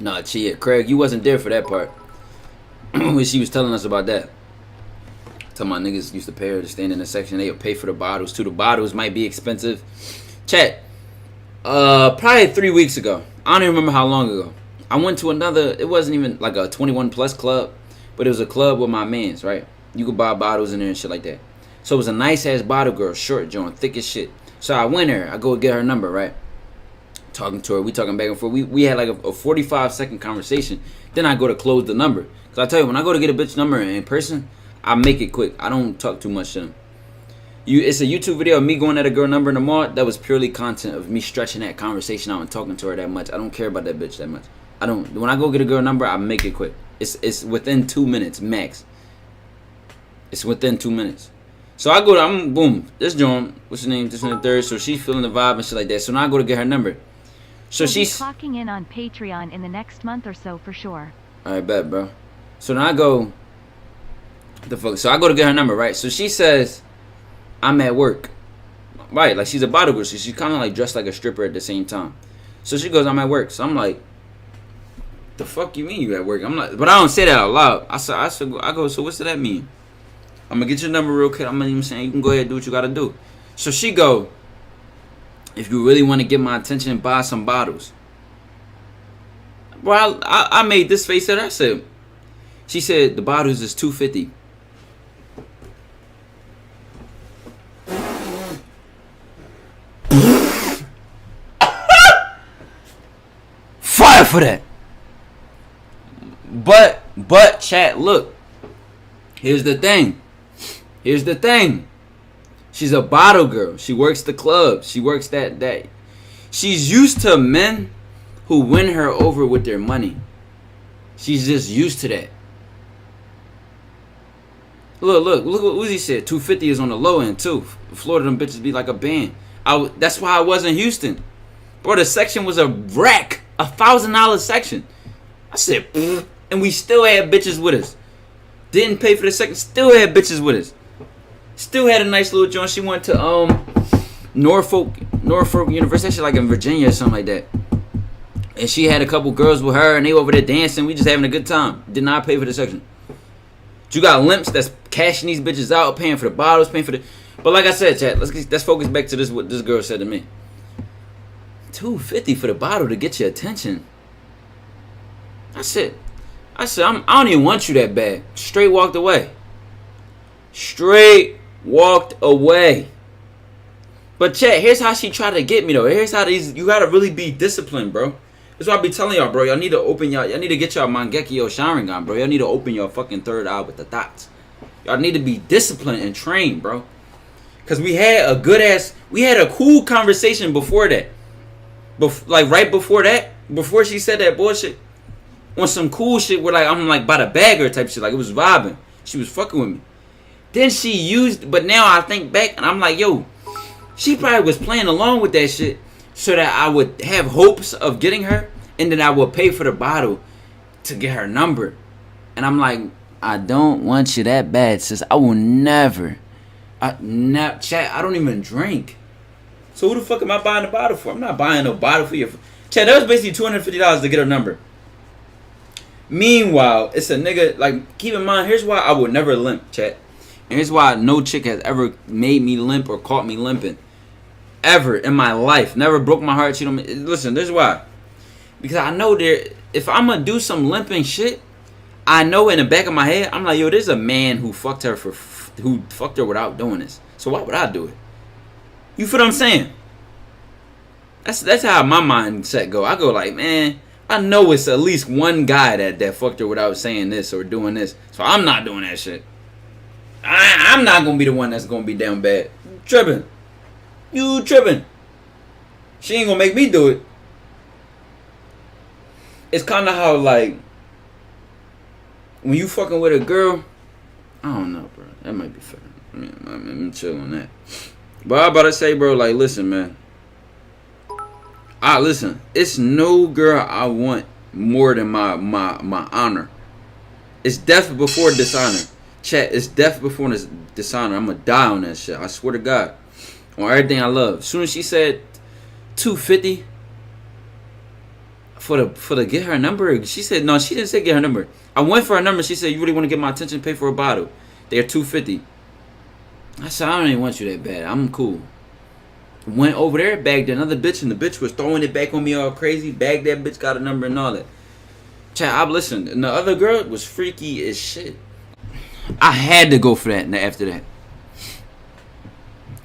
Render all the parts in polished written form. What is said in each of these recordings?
Nah, Chia, Craig, you wasn't there for that part. When she was telling us about that. Tell my niggas used to pay her to stand in the section. They would pay for the bottles too. The bottles might be expensive. Chat. Probably 3 weeks ago. I don't even remember how long ago. I went to another. It wasn't even like a 21 plus club, but it was a club with my mans. Right? You could buy bottles in there and shit like that. So it was a nice ass bottle girl, short joint, thick as shit. So I went there. I go get her number. Right? Talking to her. We talking back and forth. We had like a 45-second conversation. Then I go to close the number. Cause I tell you, when I go to get a bitch number in person, I make it quick. I don't talk too much to them. It's a YouTube video of me going at a girl number in the mall. That was purely content of me stretching that conversation out and talking to her that much. I don't care about that bitch that much. I don't. When I go get a girl number, I make it quick. It's within 2 minutes max. It's within 2 minutes. So I go to, boom, this joint, what's her name, this one the third. So she's feeling the vibe and shit like that. So now I go to get her number. So she's clocking in on Patreon in the next month or so for sure. Alright, bet, bro. So now I go. The fuck? So I go to get her number, right? So she says, I'm at work. Right, like she's a bottle girl. So she's kind of like dressed like a stripper at the same time. So she goes, I'm at work. So I'm like, the fuck you mean you at work? I'm like, but I don't say that out loud. I go, so what's that mean? I'm gonna get your number real quick. I'm not even saying you can go ahead and do what you gotta do. So she go, if you really want to get my attention, buy some bottles. Well, I made this face at her. I said, she said the bottles is $2.50. Fire for that. But chat, look. Here's the thing. She's a bottle girl. She works the club. She works that day. She's used to men who win her over with their money. She's just used to that. Look what Uzi said. 250 is on the low end too. Florida, them bitches be like a band. That's why I was in Houston. Bro, the section was a wreck. $1,000 section. I said, and we still had bitches with us. Didn't pay for the second, still had bitches with us. Still had a nice little joint. She went to Norfolk University, like in Virginia or something like that. And she had a couple girls with her, and they over there dancing. We just having a good time. Did not pay for the section. You got limps that's cashing these bitches out, paying for the bottles, paying for the. But like I said, chat, let's focus back to this. What this girl said to me. $2.50 for the bottle to get your attention. I said, I don't even want you that bad. Straight walked away. But chat, here's how she tried to get me though. Here's how you gotta really be disciplined, bro. That's why I be telling y'all, bro. Y'all need to get y'all Mangekyo Sharingan, bro. Y'all need to open your fucking third eye with the dots. Y'all need to be disciplined and trained, bro. Cause we had a cool conversation before that. Right before that, before she said that bullshit, on some cool shit where like I'm like by the bagger type shit, like it was vibing. She was fucking with me. Then but now I think back and I'm like, yo, she probably was playing along with that shit so that I would have hopes of getting her, and then I would pay for the bottle to get her number. And I'm like, I don't want you that bad, sis. I will never. Chat, I don't even drink. So who the fuck am I buying the bottle for? I'm not buying no bottle for you. Chat, that was basically $250 to get her number. Meanwhile, it's a nigga, like, keep in mind, here's why I would never limp, chat. And here's why no chick has ever made me limp or caught me limping. Ever in my life. Never broke my heart. She don't. Listen, this is why. Because I know if I'm going to do some limping shit, I know in the back of my head, I'm like, yo, there's a man who fucked her without doing this. So why would I do it? You feel what I'm saying? That's how my mindset go. I go like, man, I know it's at least one guy that fucked her without saying this or doing this. So I'm not doing that shit. I'm not going to be the one that's going to be down bad. You tripping. She ain't going to make me do it. It's kind of how, like, when you fucking with a girl, I don't know, bro. That might be fair. I'm chill on that. But I'm about to say, bro, like, listen, man. Listen, it's no girl I want more than my honor. It's death before dishonor. Chat, it's death before this dishonor. I'm gonna die on that shit. I swear to God. On everything I love. As soon as she said $250, for the get her number. She said no. She didn't say get her number. I went for her number. She said you really want to get my attention? Pay for a bottle. They're $250. I said I don't even want you that bad. I'm cool. Went over there, bagged another bitch, and the bitch was throwing it back on me all crazy. Bagged that bitch, got a number and all that. Chat, I listened. And the other girl was freaky as shit. I had to go for that after that.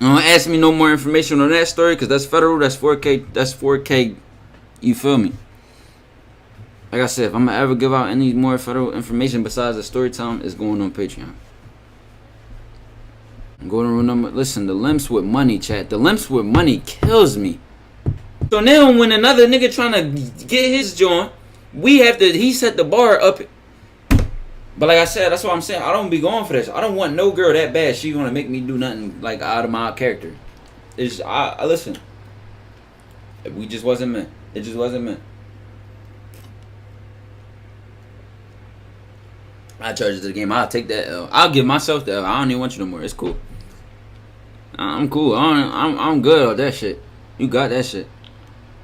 Don't ask me no more information on that story because that's federal. That's 4K. That's 4K. You feel me? Like I said, if I'm gonna ever give out any more federal information besides the story time, it's going on Patreon. I'm going to remember. Listen, the limps with money, chat. The limps with money kills me. So now when another nigga trying to get his joint, we have to. He set the bar up. But like I said, that's what I'm saying. I don't be going for this. I don't want no girl that bad. She gonna make me do nothing like out of my character. It's I listen. We just wasn't meant. It just wasn't meant. I charge it to the game. I'll take that L. I'll give myself the L. I don't even want you no more. It's cool. I'm cool. I'm good on that shit. You got that shit.